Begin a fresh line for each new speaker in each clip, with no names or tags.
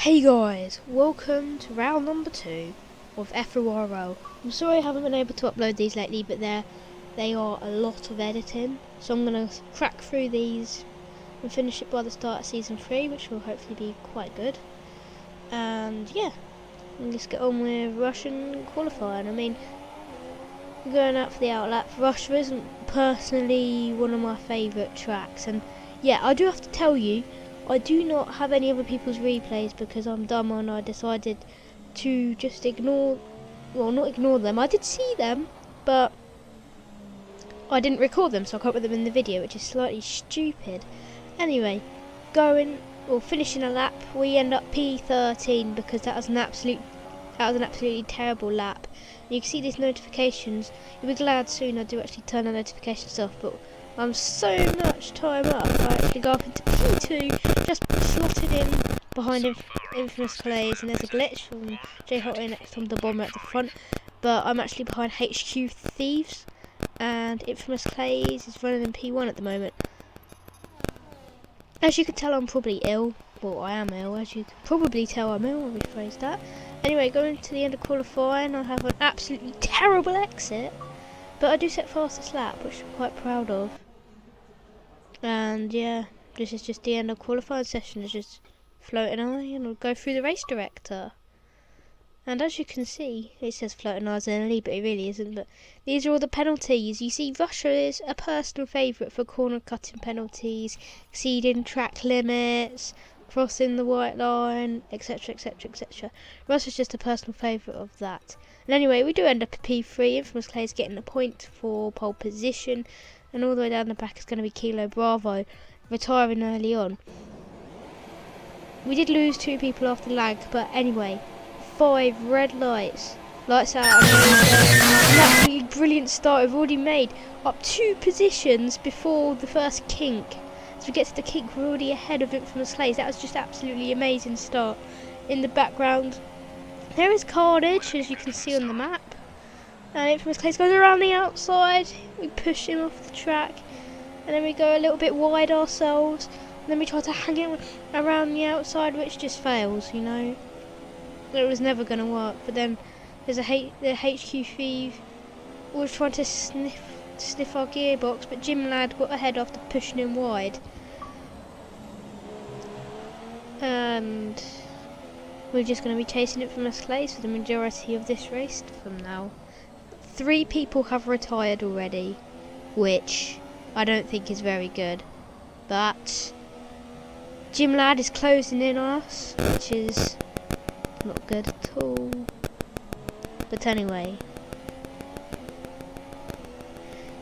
Hey guys, welcome to round number 2 of FORL. I'm sorry I haven't been able to upload these lately, but they are a lot of editing, so I'm going to crack through these and finish it by the start of season 3, which will hopefully be quite good. And yeah, let's get on with Russian qualifying. I mean, going out for the outlap, Russia isn't personally one of my favourite tracks, and yeah, I do have to tell you, I do not have any other people's replays because I'm dumb and I decided to just ignore, well, not ignore them. I did see them, but I didn't record them, so I can't put them in the video, which is slightly stupid. Anyway, finishing a lap, we end up P13 because that was an absolutely terrible lap. You can see these notifications. You'll be glad soon I do actually turn the notifications off, but I'm so much time up. I actually go up into P2, just slotted in behind Infamous Clays, and there's a glitch from J Hot next on the bomber at the front, but I'm actually behind HQ Thieves, and Infamous Clays is running in P1 at the moment. As you can tell, I'm probably ill. Well, I am ill, as you can probably tell I'm ill, I'll rephrase that. Anyway, going to the end of qualifying, I have an absolutely terrible exit, but I do set fastest lap, which I'm quite proud of. And yeah, this is just the end of qualifying session. It's just floating eye, and we'll go through the race director. And as you can see, it says floating eyes in the lead, but it really isn't. But these are all the penalties. You see, Russia is a personal favourite for corner cutting penalties, exceeding track limits, crossing the white line, etc, etc, etc. Russia's just a personal favourite of that. And anyway, we do end up at P3. Infamous Clay is getting a point for pole position, and all the way down the back is going to be Kilo Bravo, retiring early on. We did lose 2 people after lag, but anyway, 5 red lights. Lights out. An absolutely brilliant start we've already made. Up 2 positions before the first kink. As we get to the kink, we're already ahead of Infamous Clays. That was just absolutely amazing start. In the background, there is Carnage, as you can see on the map. And Infamous Clays goes around the outside. We push him off the track. And then we go a little bit wide ourselves. And then we try to hang him around the outside, which just fails, you know. It was never going to work. But then there's the HQ Thief was trying to sniff our gearbox, but Jim Ladd got ahead after pushing him wide. And we're just going to be chasing Infamous Clays for the majority of this race from now. 3 people have retired already, which I don't think is very good. But Jim Ladd is closing in on us, which is not good at all. But anyway,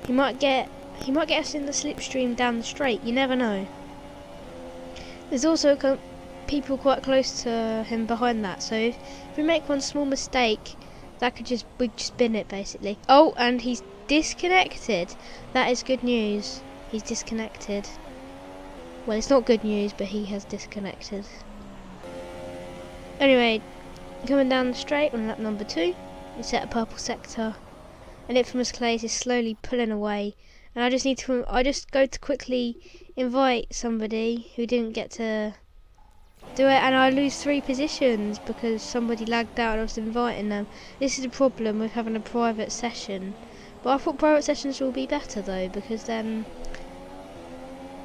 he might get us in the slipstream down the straight. You never know. There's also people quite close to him behind that, so if we make one small mistake, that could we'd just bin it basically. Oh, and he's disconnected. That is good news. He's disconnected. Well, it's not good news, but he has disconnected. Anyway, coming down the straight on lap number 2, we set a purple sector, and Infamous Clays is slowly pulling away. And I just go to quickly invite somebody who didn't get to do it, and I lose 3 positions because somebody lagged out and I was inviting them. This is a problem with having a private session. But I thought private sessions will be better though, because then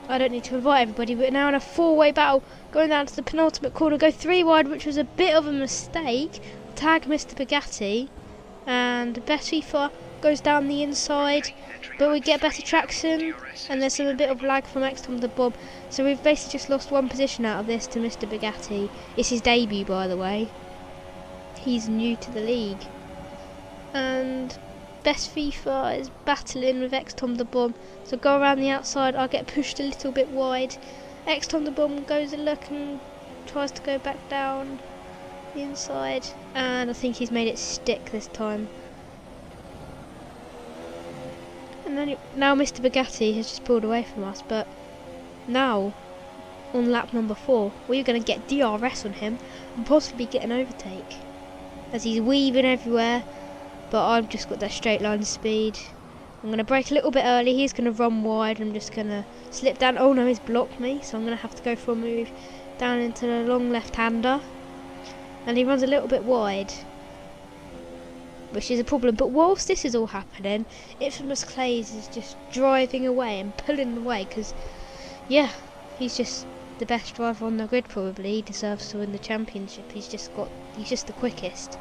I don't need to invite everybody. But now in a 4-way battle, going down to the penultimate corner, go 3 wide, which was a bit of a mistake. Tag Mr. Bugatti, and Bettifa goes down the inside, but we get better traction, and there's a bit of lag from X-Tom the Bomb. So we've basically just lost 1 position out of this to Mr. Bugatti. It's his debut, by the way. He's new to the league. And Best FIFA is battling with X-Tom the Bomb. So go around the outside, I'll get pushed a little bit wide. X-Tom the Bomb goes a look and tries to go back down the inside. And I think he's made it stick this time. And then now Mr. Bugatti has just pulled away from us, but now on lap number 4 we're going to get DRS on him and possibly get an overtake, as he's weaving everywhere, but I've just got that straight line speed. I'm going to brake a little bit early, he's going to run wide, I'm just going to slip down. Oh no, he's blocked me, so I'm going to have to go for a move down into the long left-hander. and he runs a little bit wide, which is a problem. But whilst this is all happening, Infamous Clays is just driving away and pulling away, because yeah, he's just the best driver on the grid. Probably he deserves to win the championship. He's just the quickest.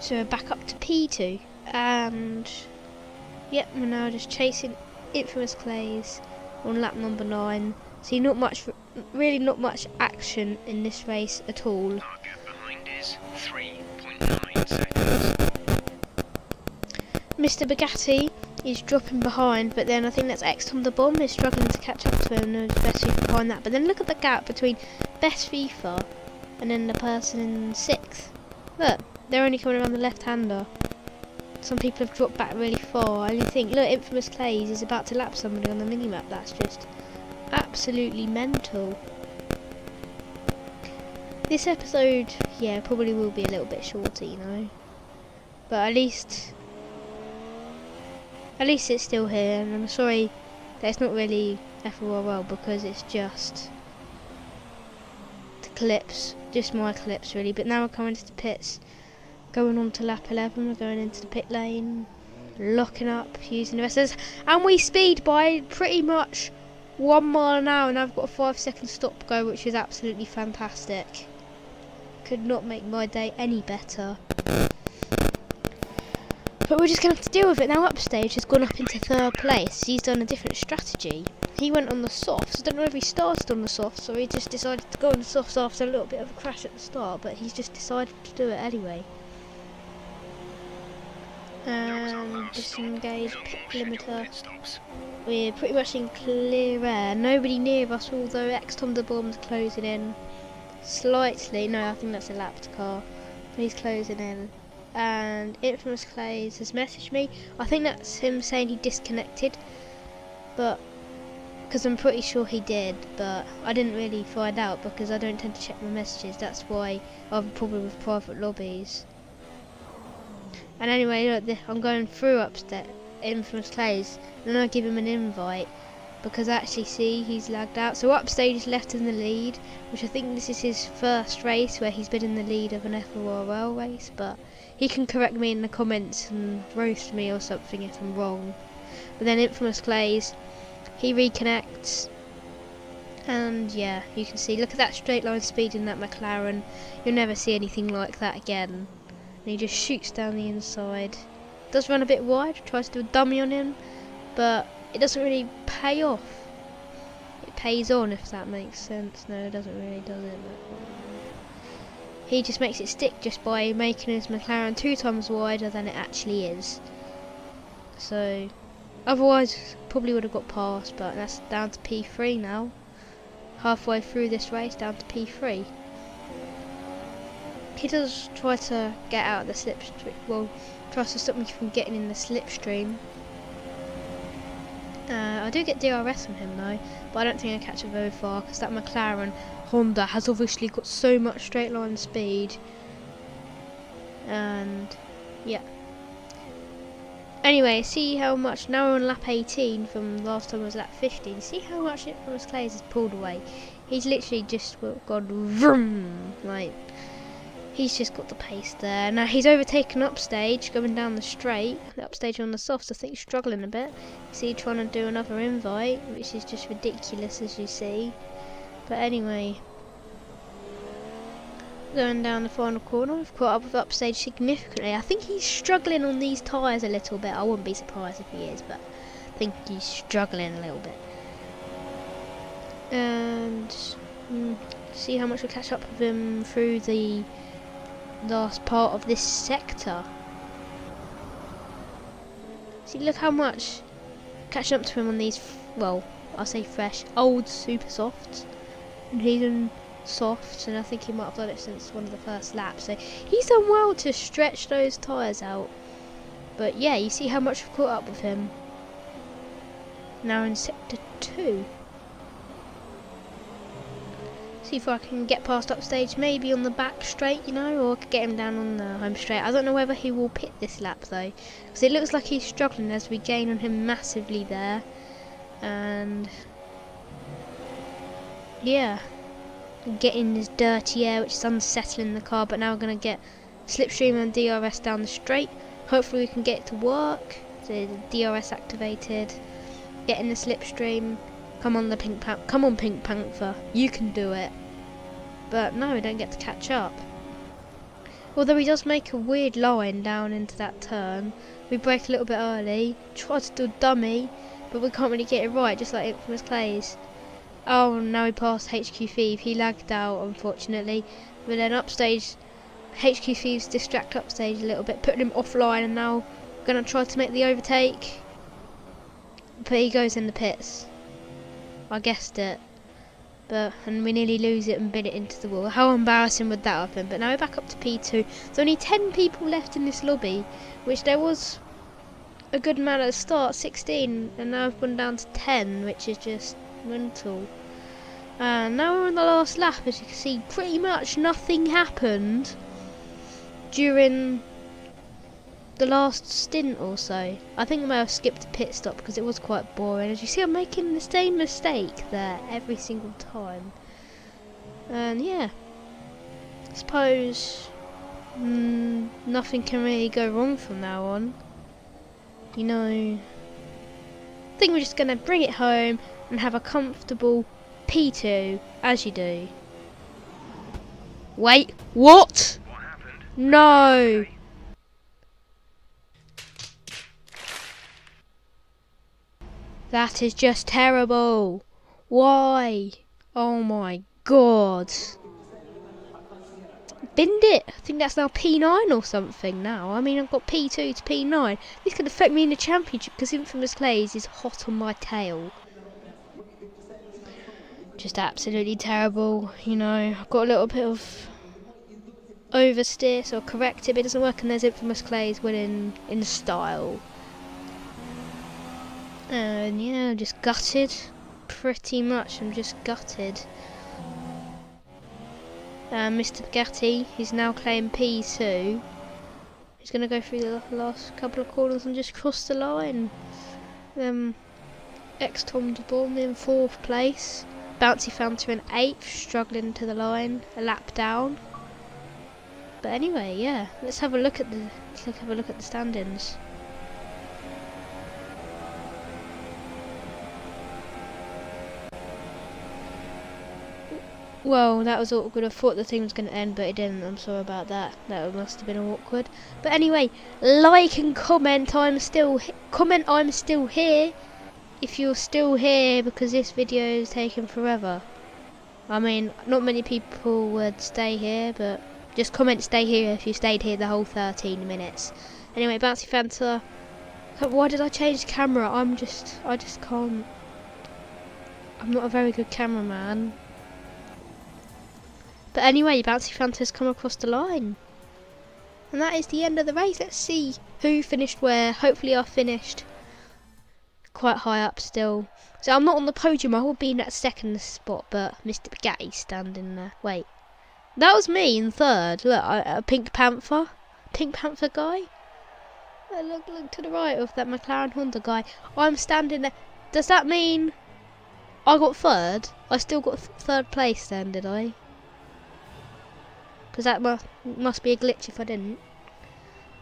So we're back up to P2, and yep, we're now just chasing Infamous Clays on lap number 9. See, not much action in this race at all.
Target behind is 3.9 seconds.
Mr. Bugatti is dropping behind, but then I think that's XTom the Bomb is struggling to catch up to him, and Best FIFA behind that. But then look at the gap between Best FIFA and then the person in 6th. Look, they're only coming around the left-hander. Some people have dropped back really far. I only think, look, Infamous Clays is about to lap somebody on the minimap. That's just absolutely mental. This episode, yeah, probably will be a little bit shorter, you know. But at least it's still here, and I'm sorry that it's not really FORL because it's just the clips, just my clips really. But now we're coming to the pits, going on to lap 11, we're going into the pit lane, locking up, using the rest, and we speed by pretty much 1 mile an hour, and I've got a 5-second stop go, which is absolutely fantastic. Could not make my day any better. But we're just going to have to deal with it. Now Upstage has gone up into 3rd place. He's done a different strategy. He went on the softs. I don't know if he started on the softs or he just decided to go on the softs after a little bit of a crash at the start, but he's just decided to do it anyway. And disengage pit limiter. We're pretty much in clear air. Nobody near us, although XTom the Bomb's closing in slightly. No, I think that's a lapped car. But he's closing in. And Infamous Clays has messaged me. I think that's him saying he disconnected, but because I'm pretty sure he did, but I didn't really find out because I don't tend to check my messages. That's why I have a problem with private lobbies. And anyway, look, I'm going through upstairs Infamous Clays, and I give him an invite because I actually see he's lagged out. So Upstage is left in the lead, which I think this is his first race where he's been in the lead of an FORL race, but he can correct me in the comments and roast me or something if I'm wrong. But then Infamous Clays, he reconnects, and yeah, you can see, look at that straight line speed in that McLaren. You'll never see anything like that again. And he just shoots down the inside. Does run a bit wide, tries to do a dummy on him, but it doesn't really pay off. It pays on, if that makes sense. No, it doesn't really, does it? But he just makes it stick just by making his McLaren 2 times wider than it actually is. So, otherwise, probably would have got past, but that's down to P3 now. Halfway through this race, down to P3. He does try to get out of the slipstream, well, tries to stop me from getting in the slipstream. I do get DRS from him though, but I don't think I catch it very far because that McLaren Honda has obviously got so much straight line speed. And yeah. Anyway, see how much, now we're on lap 18 from last time I was lap 15. See how much Infamous Clays has pulled away. He's literally just gone vroom, like, he's just got the pace there. Now he's overtaken Upstage going down the straight. The Upstage on the softs, I think, struggling a bit. See, trying to do another invite, which is just ridiculous, as you see. But anyway, going down the final corner, we've caught up with Upstage significantly. I think he's struggling on these tyres a little bit. I wouldn't be surprised if he is, but I think he's struggling a little bit. And see how much we catch up with him through the last part of this sector. See, look how much catching up to him on these, well, I'll say fresh, old super softs. And he's in softs, and I think he might have done it since one of the first laps. So he's done well to stretch those tyres out. But yeah, you see how much we've caught up with him. Now in sector 2. See if I can get past Upstage, maybe on the back straight, you know, or I could get him down on the home straight. I don't know whether he will pit this lap though, because it looks like he's struggling as we gain on him massively there. And yeah, getting this dirty air which is unsettling the car, but now we're going to get Slipstream and DRS down the straight. Hopefully we can get it to work. So the DRS activated, getting the Slipstream. Come on, come on, Pink Panther, you can do it. But no, we don't get to catch up. Although he does make a weird line down into that turn. We brake a little bit early, try to do dummy, but we can't really get it right, just like Infamous Clays. Oh, now we passed HQ Thief. He lagged out, unfortunately. But then upstage, HQ Thieves distract upstage a little bit, putting him offline, and now we're going to try to make the overtake. But he goes in the pits. I guessed it. And we nearly lose it and bin it into the wall. How embarrassing would that have been? But now we're back up to P2. There's only 10 people left in this lobby, which there was a good amount at the start, 16, and now I've gone down to 10, which is just mental. And now we're on the last lap. As you can see, pretty much nothing happened during the last stint or so. I think I may have skipped a pit stop because it was quite boring. As you see, I'm making the same mistake there every single time. And yeah, I suppose nothing can really go wrong from now on. You know, I think we're just going to bring it home and have a comfortable P2, as you do. Wait, what?
What happened?
No! That is just terrible. Why? Oh my god. Binned it. I think that's now P9 or something now. I mean, I've got P2 to P9. This could affect me in the championship because Infamous Clays is hot on my tail. Just absolutely terrible. You know, I've got a little bit of oversteer, so I'll correct it, but it doesn't work, and there's Infamous Clays winning in style. And yeah, I'm just gutted. Pretty much, I'm just gutted. Mr. Bugatti, he's now claimed P2. He's going to go through the last couple of corners and just cross the line. Tom de Bomb in 4th place. Bouncy Fanta in 8th, struggling to the line, a lap down. But anyway, yeah, let's have a look at the standings. Well, that was awkward. I thought the thing was going to end, but it didn't. I'm sorry about that. That must have been awkward. But anyway, like and comment. I'm still here. If you're still here, because this video is taking forever. I mean, not many people would stay here, but just comment stay here if you stayed here the whole 13 minutes. Anyway, Bouncy Fanta. Why did I change the camera? I just can't. I'm not a very good cameraman. But anyway, Bouncy Fanta's come across the line. And that is the end of the race. Let's see who finished where. Hopefully I finished quite high up still. So I'm not on the podium. I will be in that second spot, but Mr. Bugatti's standing there. Wait. That was me in 3rd. Look, a Pink Panther. Pink Panther guy. Look to the right of that McLaren Honda guy. I'm standing there. Does that mean I got 3rd? I still got 3rd place then, did I? Because that must be a glitch if I didn't.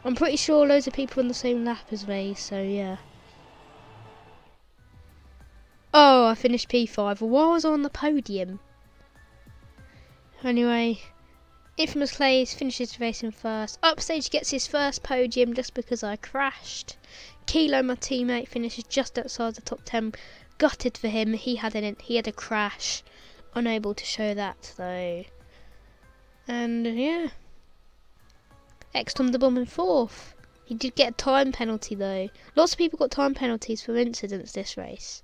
I'm pretty sure loads of people on the same lap as me, so yeah. Oh, I finished P5. Why was I on the podium? Anyway, Infamous Clays finishes the race in 1st. Upstage gets his 1st podium just because I crashed. Kilo, my teammate, finishes just outside the top 10. Gutted for him. He had a crash. Unable to show that though. And yeah, Tom de Bomb in 4th. He did get a time penalty though. Lots of people got time penalties for incidents this race.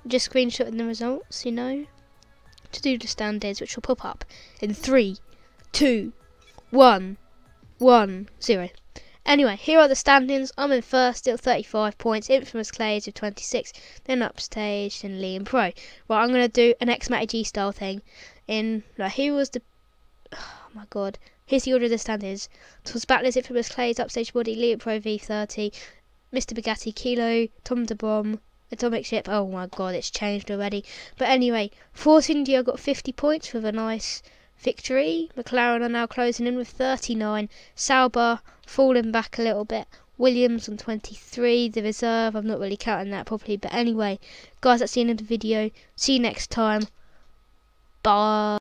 Just screenshotting the results, you know, to do the standards, which will pop up in 3, 2, 1, 1, 0. Anyway, here are the standings. I'm in 1st, still 35 points. Infamous Clays with 26. Then Upstage, then Liam Pro. Right, I'm gonna do an X-Matic G style thing. Here was the. Oh my god. Here's the order of the standings. Towards Battlers, Infamous Clays, Upstage Body, Liam Pro V30, Mr. Bugatti, Kilo, Tom de Bomb, Atomic Ship, oh my god, it's changed already. But anyway, Force India got 50 points with a nice victory. McLaren are now closing in with 39. Sauber falling back a little bit. Williams on 23. The reserve, I'm not really counting that properly. But anyway, guys, that's the end of the video. See you next time. Bye.